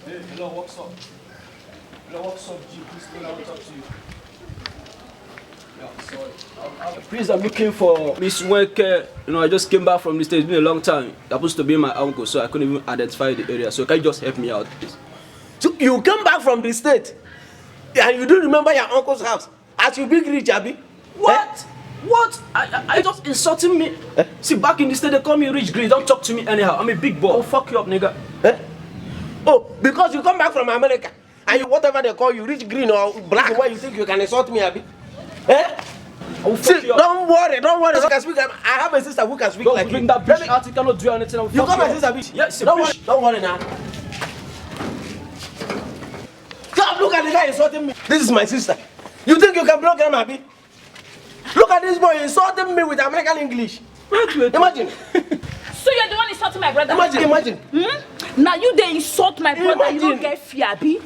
Hey, hello, what's up? Hello, what's up, G? Please, I want to talk to you. Yeah, sorry. Please, I'm looking for Miss Wenke. You know, I just came back from the States. It's been a long time. It happens to be my uncle, so I couldn't even identify the area. So can you just help me out, please? So you came back from the state and you don't remember your uncle's house as you big rich, Abi? What? Eh? What? I just insulting me. Eh? See, back in the state, they call me rich green. Don't talk to me anyhow. I'm a big boy. I'll fuck you up, nigga. Eh? Oh, because you come back from America and you, whatever they call you, rich green or black, why you think you can insult me, Abi? Eh? See, don't worry. You can speak. I have a sister who can speak like you. Bring that bitch out. You cannot do anything. You call my sister bitch? Yes, don't worry now. Come, look at the guy insulting me. This is my sister. You think you can block him, Abi? Look at this boy insulting me with American English. Imagine. So you're the one insulting my brother? Imagine. Hmm? Now you they insult my brother. Imagine. You don't get fear, Abi?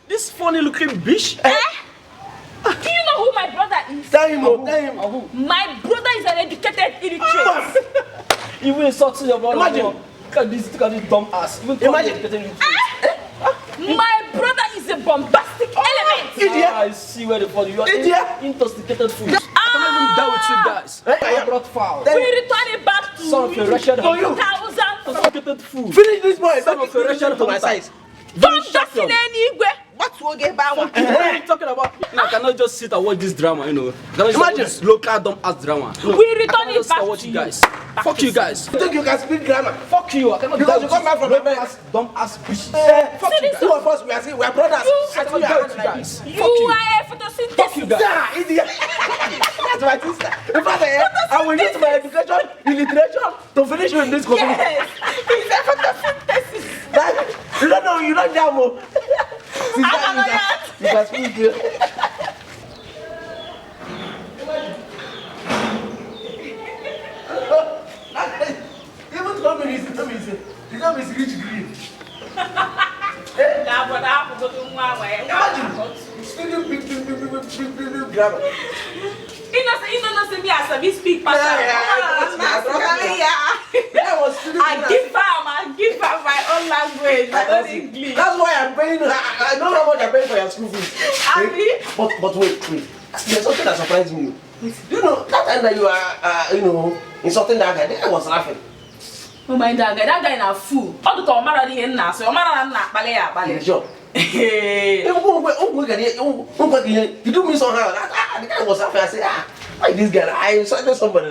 This funny looking bitch. Eh? Do you know who my brother is? Tell him. My brother is an educated illiterate. You will insult your brother. Imagine. Look at this dumb ass. Imagine. My brother is a bombastic element. Idiot. I see where the body. You are Idiot. intoxicated food. I cannot even die with you guys. I brought foul. We return it back to Son of a Russian hunter. 2000. Intoxicated food. Finish this boy. Son of a Russian to my size. Don't just in any way. What will get back? What are you talking about? You know, I cannot just sit and watch this drama, you know. I cannot just watch this local dumb ass drama. We return it back watch to you guys. Fuck you guys. You think you can speak grammar? Fuck you. I cannot because you come back from America. Dumb ass bitch. Fuck you guys. Two of us, we are brothers. I cannot deal with you guys. You are a photosynthesis. Fuck you guys. Idiot. That's my sister. In fact, I will use my education in literature to finish you in this community. Yes. He's a photosynthesis. You don't know, you don't know. You can speak. Even Tom is rich green. Imagine speaking big grammar. Innocent me as a speak I give her my own language, my own English. That's why I'm paying. I don't know how much I'm paying for your school fees. But wait. There's something that surprised me. You know that time that you are insulting that guy. I was laughing. Oh my God, that guy is a fool. All the time, I'm in now, so I'm not ballet. Sure. You do me somehow. The guy was laughing. I said, like this guy, I insulted somebody.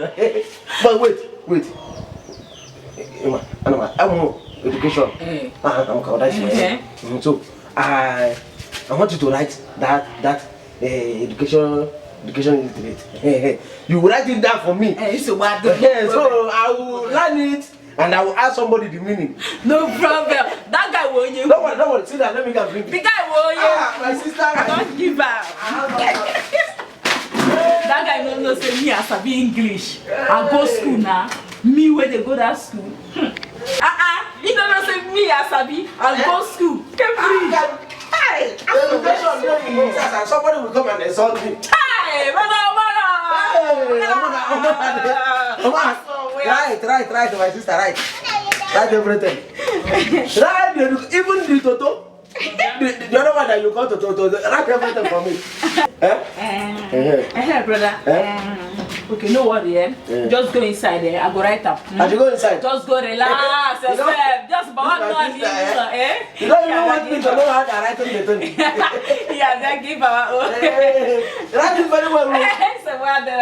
But wait. I'm education. I'm called. So I want you to write that education illiterate. You write it down for me. So I will learn it and I will ask somebody the meaning. No problem. That guy will you. Don't worry. Sit down. Let me go bring it. The guy will you. My sister. Don't give up. That guy no say me as I be English. I go school now. Me where they go that school. He don't say me as I be. I go school. Hey, somebody will come and insult me. Hey, Right, my sister, right everything. Right, even the Toto. The other one that you call Toto, write everything for me. Brother. Okay, no worry, just go inside there. I go right up. I should go inside. Just go relax yourself. Just about one You don't even want me to know how to write on the thing. Yeah, then give our own. Write it very well. So what the?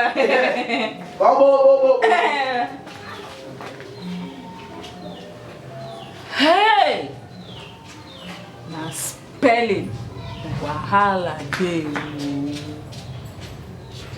Hey! Now spelling. Wahala dey.